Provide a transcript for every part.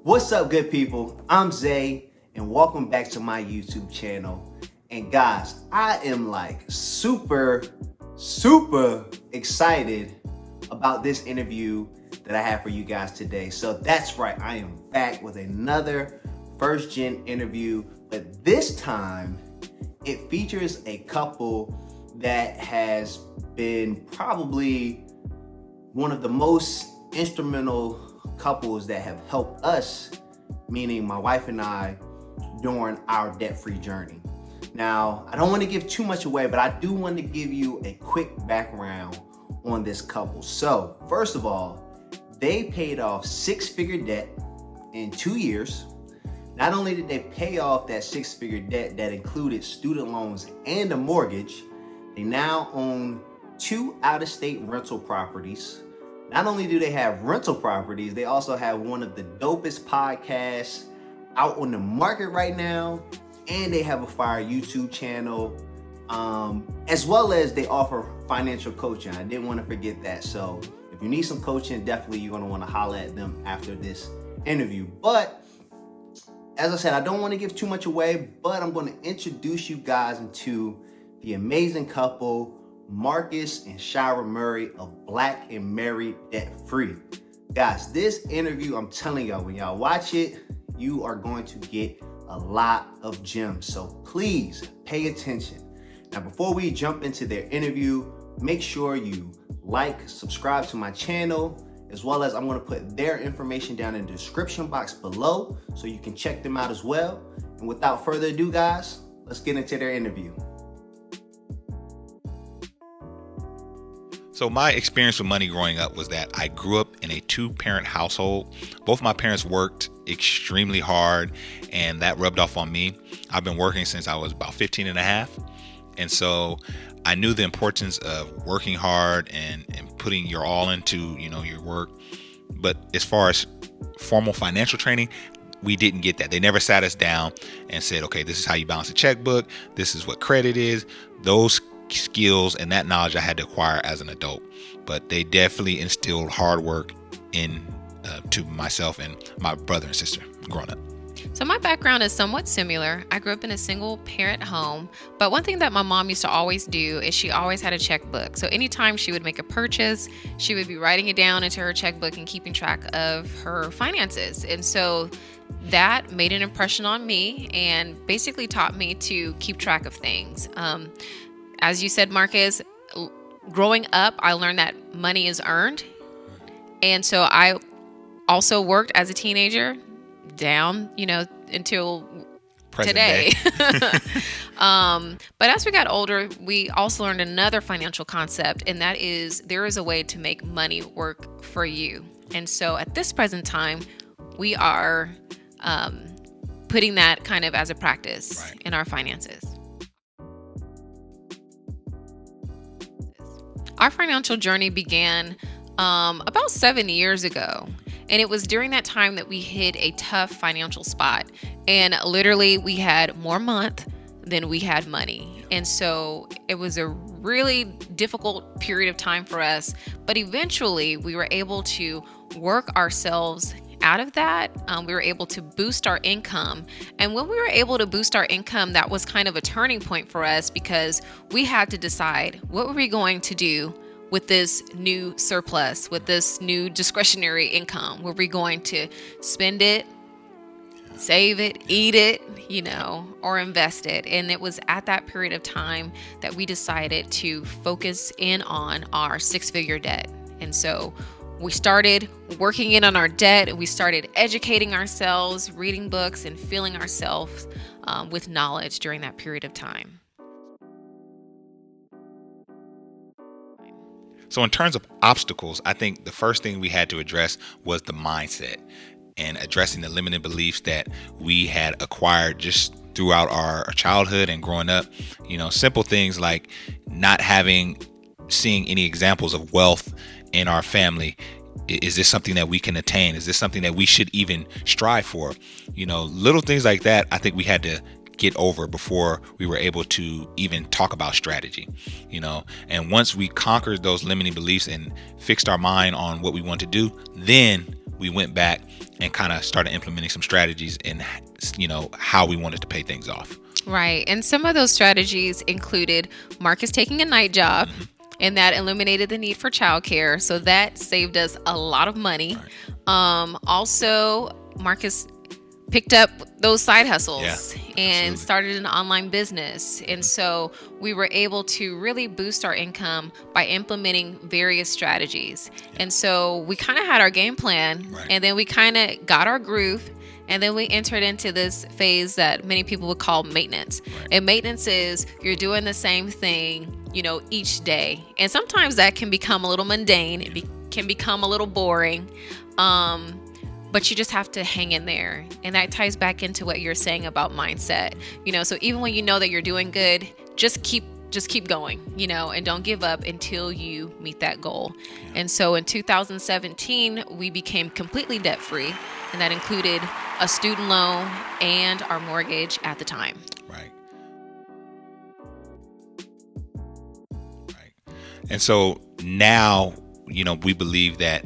What's up, good people? I'm Zay, and welcome back to my YouTube channel. And guys, I am super excited about this interview that I have for you guys today. So that's right, I am back with another first gen interview, but this time it features a couple that has been probably one of the most instrumental couples that have helped us, meaning my wife and I, during our debt-free journey. Now, I don't want to give too much away, but I do want to give you a quick background on this couple. So, first of all, they paid off six-figure debt in 2 years. Not only did they pay off that six-figure debt that included student loans and a mortgage, they now own 2 out-of-state rental properties. Not only do they have rental properties, they also have one of the dopest podcasts out on the market right now, and they have a fire YouTube channel, as well as they offer financial coaching. I didn't want to forget that. So if you need some coaching, definitely you're going to want to holler at them after this interview. But as I said, I don't want to give too much away, but I'm going to introduce you guys into the amazing couple, Marcus and Shira Murray of Black and Married Debt Free. Guys, this interview, I'm telling y'all, when y'all watch it, you are going to get a lot of gems. So please pay attention. Now, before we jump into their interview, make sure you like, subscribe to my channel, as well as I'm going to put their information down in the description box below so you can check them out as well. And without further ado, guys, let's get into their interview. So my experience with money growing up was that I grew up in a 2-parent household. Both my parents worked extremely hard, and that rubbed off on me. I've been working since I was about 15 and a half. And so I knew the importance of working hard and putting your all into, your work. But as far as formal financial training, we didn't get that. They never sat us down and said, okay, this is how you balance a checkbook. This is what credit is. Those skills and that knowledge I had to acquire as an adult, but they definitely instilled hard work to myself and my brother and sister growing up. So my background is somewhat similar. I grew up in a single parent home, but one thing that my mom used to always do is she always had a checkbook. So anytime she would make a purchase, she would be writing it down into her checkbook and keeping track of her finances. And so that made an impression on me and basically taught me to keep track of things. As you said, Marcus, growing up, I learned that money is earned. And so I also worked as a teenager down, until Present today. But as we got older, we also learned another financial concept, and that is there is a way to make money work for you. And so at this present time, we are putting that kind of as a practice in our finances. Our financial journey began about 7 years ago. And it was during that time that we hit a tough financial spot. And literally we had more month than we had money. And so it was a really difficult period of time for us. But eventually we were able to work ourselves out of that. We were able to boost our income. And when we were able to boost our income, that was kind of a turning point for us because we had to decide what were we going to do with this new surplus, with this new discretionary income. Were we going to spend it, save it, eat it, or invest it? And it was at that period of time that we decided to focus in on our six-figure debt. And so we started working in on our debt. We started educating ourselves, reading books, and filling ourselves with knowledge during that period of time. So in terms of obstacles, I think the first thing we had to address was the mindset and addressing the limiting beliefs that we had acquired just throughout our childhood and growing up. Simple things like not seeing any examples of wealth in our family. Is this something that we can attain? Is this something that we should even strive for? Little things like that, I think we had to get over before we were able to even talk about strategy, and once we conquered those limiting beliefs and fixed our mind on what we want to do, then we went back and kind of started implementing some strategies in, how we wanted to pay things off. Right. And some of those strategies included Marcus taking a night job, and that eliminated the need for childcare. So that saved us a lot of money. Right. Also, Marcus picked up those side hustles and absolutely. started an online business. And so we were able to really boost our income by implementing various strategies. And so we kind of had our game plan, and then we kind of got our groove. And then we entered into this phase that many people would call maintenance. Right. And maintenance is you're doing the same thing, each day. And sometimes that can become a little mundane. It can become a little boring. But you just have to hang in there. And that ties back into what you're saying about mindset. So even when you know that you're doing good, just keep going, and don't give up until you meet that goal. And so in 2017, we became completely debt free. And that included a student loan and our mortgage at the time. Right. And so now, we believe that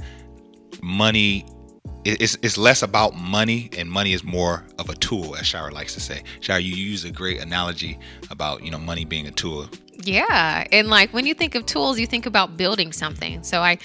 money is less about money, and money is more of a tool, as Shira likes to say. Shira, you use a great analogy about, money being a tool. Yeah. And when you think of tools, you think about building something. So I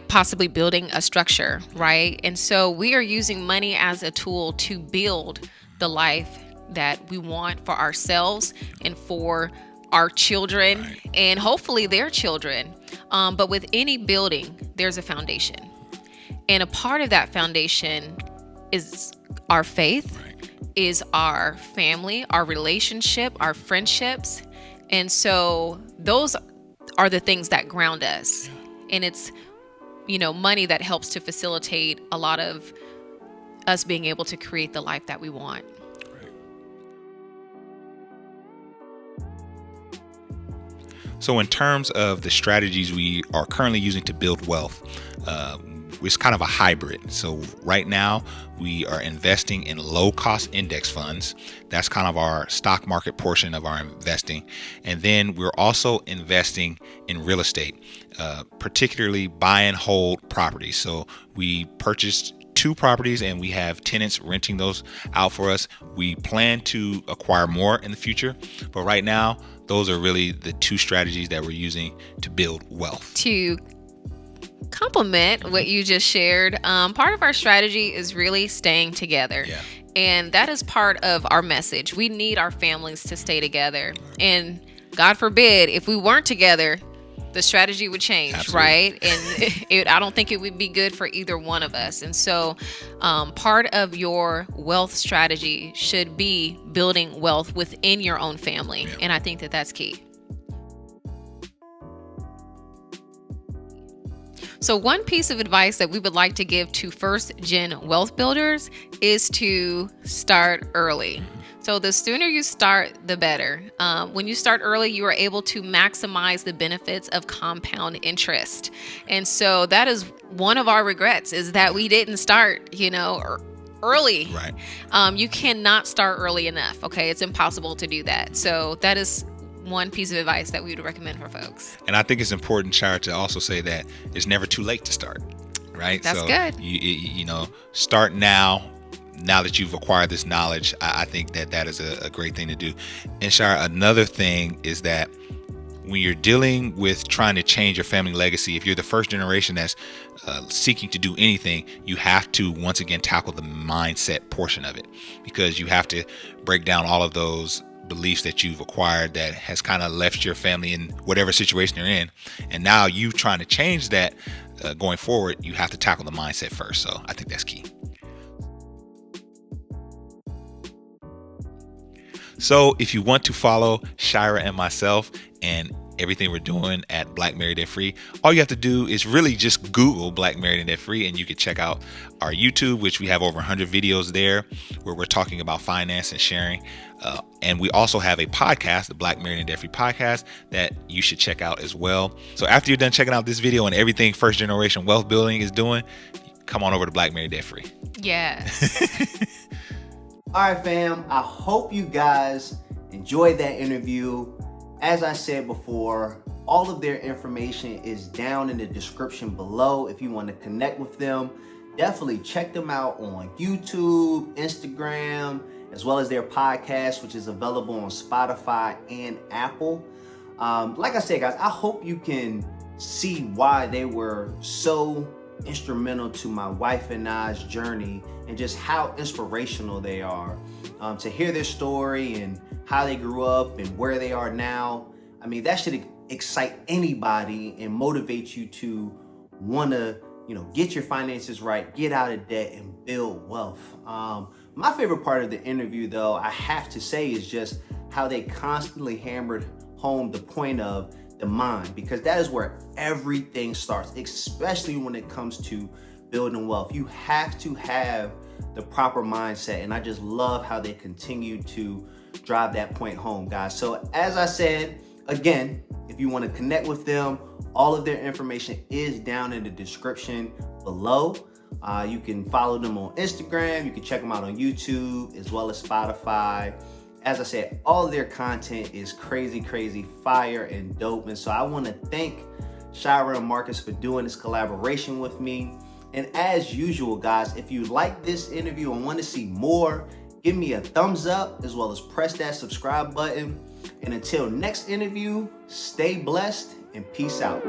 possibly building a structure, right? And so we are using money as a tool to build the life that we want for ourselves and for our children, and hopefully their children. But with any building, there's a foundation. And a part of that foundation is our faith, is our family, our relationship, our friendships. And so those are the things that ground us. And it's, money that helps to facilitate a lot of us being able to create the life that we want. So in terms of the strategies we are currently using to build wealth, it's kind of a hybrid. So right now we are investing in low cost index funds. That's kind of our stock market portion of our investing. And then we're also investing in real estate, particularly buy and hold properties. So we purchased 2 properties and we have tenants renting those out for us. We plan to acquire more in the future, but right now those are really the 2 strategies that we're using to build wealth. To complement what you just shared, part of our strategy is really staying together. Yeah. And that is part of our message. We need our families to stay together. And God forbid, if we weren't together, the strategy would change. Absolutely. Right? And I don't think it would be good for either one of us. And so part of your wealth strategy should be building wealth within your own family. Yeah. And I think that that's key. So one piece of advice that we would like to give to first-gen wealth builders is to start early. So the sooner you start, the better. When you start early, you are able to maximize the benefits of compound interest. And so that is one of our regrets, is that we didn't start, early. Right. You cannot start early enough. Okay. It's impossible to do that. So that is one piece of advice that we would recommend for folks. And I think it's important, Shira, to also say that it's never too late to start, right? That's good. You start now that you've acquired this knowledge. I think that is a great thing to do. And Shira, another thing is that when you're dealing with trying to change your family legacy, if you're the first generation that's seeking to do anything, you have to once again tackle the mindset portion of it, because you have to break down all of those beliefs that you've acquired that has kind of left your family in whatever situation they're in. And now you trying to change that going forward, you have to tackle the mindset first. So I think that's key. So if you want to follow Shira and myself and everything we're doing at Black Married Debt Free, all you have to do is really just Google Black Married and Debt Free, and you can check out our YouTube, which we have over 100 videos there where we're talking about finance and sharing. And we also have a podcast, the Black Married and Debt Free podcast, that you should check out as well. So after you're done checking out this video and everything first generation wealth building is doing, come on over to Black Married Debt Free. Yes. All right, fam. I hope you guys enjoyed that interview. As I said before, all of their information is down in the description below if you want to connect with them. definitely check them out on YouTube, Instagram, as well as their podcast, which is available on Spotify and Apple. Like I said, guys, I hope you can see why they were so instrumental to my wife and I's journey, and just how inspirational they are. To hear their story and how they grew up and where they are now, I mean, that should excite anybody and motivate you to want to, get your finances right, get out of debt, and build wealth. My favorite part of the interview, though, I have to say, is just how they constantly hammered home the point of the mind, because that is where everything starts, especially when it comes to building wealth. You have to have the proper mindset, and I just love how they continue to drive that point home, guys. So as I said, again, if you want to connect with them, all of their information is down in the description below. You can follow them on Instagram. You can check them out on YouTube as well as Spotify. As I said, all of their content is crazy, fire, and dope. And so I want to thank Shira and Marcus for doing this collaboration with me. And as usual, guys, if you like this interview and want to see more, give me a thumbs up as well as press that subscribe button. And until next interview, stay blessed and peace out.